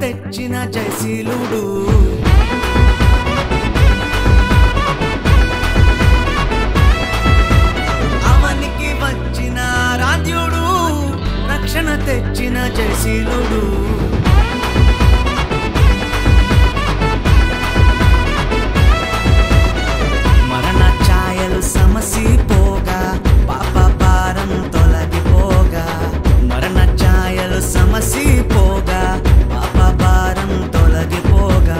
తెచ్చిన జయశీలుడు అవనికి వచ్చిన ఆరాధ్యుడు రక్షణ తెచ్చిన జయశీలుడు మరణ ఛాయలు సమసిపోగా పాప భారం తొలగిపోగా మరణ ఛాయలు సమసిపోగా పాప భారం తొలగిపోగా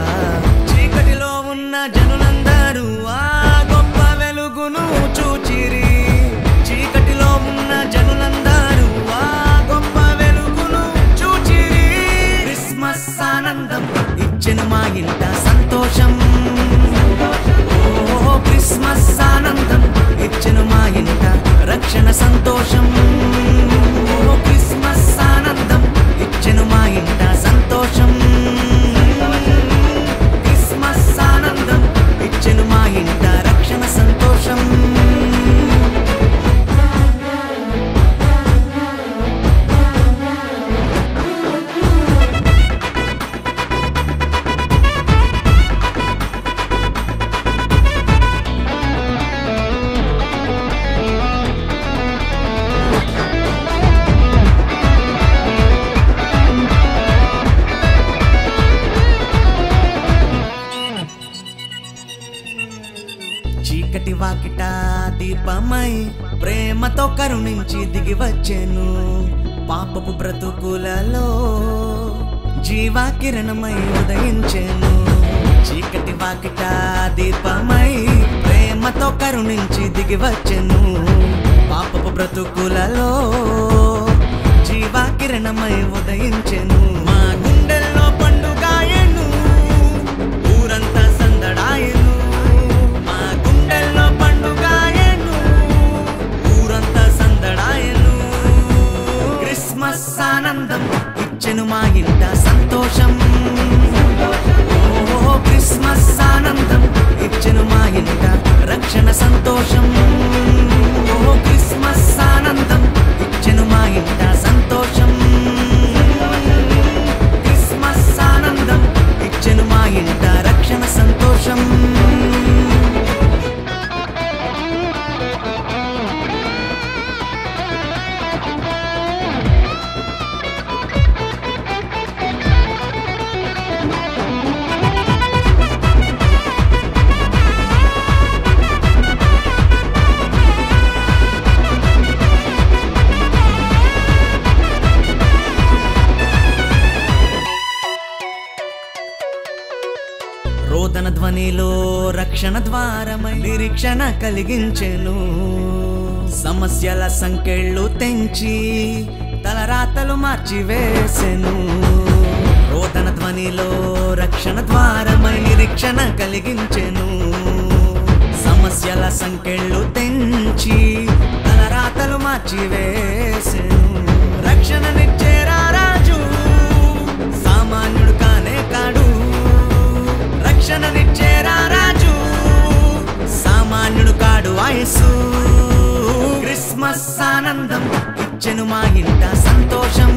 చీకటిలో ఉన్న జనులందరూ ఆ గొప్ప వెలుగును చూచిరి చీకటిలో ఉన్న జనులందరూ ఆ గొప్ప వెలుగును చూచిరి క్రిస్మస్ ఆనందం ఇచ్చెను మా ఇంట సంతోషం ఓ క్రిస్మస్ ఆనందం ఇచ్చెను మా ఇంట రక్షణ సంతోషం ఓ క్రిస్మస్ ఆనందం ఇచ్చెను మా ఇంట సంతోషం క్రిస్మస్ ఆనందం ఇచ్చెను మా ఇంట రక్షణ సంతోషం చీకటి వాకిట దీపమై ప్రేమతో కరుణించి దిగి వచ్చెను పాపపు బ్రతుకులలో జీవాకిరణమై ఉదయించెను చీకటి వాకిట దీపమై ప్రేమతో కరుణించి దిగి వచ్చెను పాపపు బ్రతుకులలో జీవాకిరణమై ఉదయించెను మా గుండెల్లో పండుగాయను ఊరంతా సందడాయను ఆనందం ఇచ్చెను మా ఇంట సంతోషం ఓ క్రిస్మస్ ఆనందం ఇచ్చెను మా ఇంట రక్షణ సంతోషం ఓ క్రిస్మస్ ఆనందం ఇచ్చెను మా ఇంట సంతోషం క్రిస్మస్ ఆనందం ఇచ్చెను మా ఇంట రక్షణ సంతోషం రోదన ధ్వనిలో రక్షణ ద్వారమై నిరీక్షణ కలిగించెను సమస్యల సంకెళ్ళు తెంచి తలరాతలు మార్చివేసెను రోదన ధ్వనిలో రక్షణ ద్వారమై నిరీక్షణ కలిగించెను సమస్యల సంకెళ్ళు తెంచి తలరాతలు మార్చివేసెను రక్షణనిచ్చే రాజు సామాన్యుడు కానే కాడు రక్షణనిచ్చే రాజు సామాన్యుడు కాడు ఆయసు క్రిస్మస్ ఆనందం ఇచ్చెను మా ఇంట సంతోషం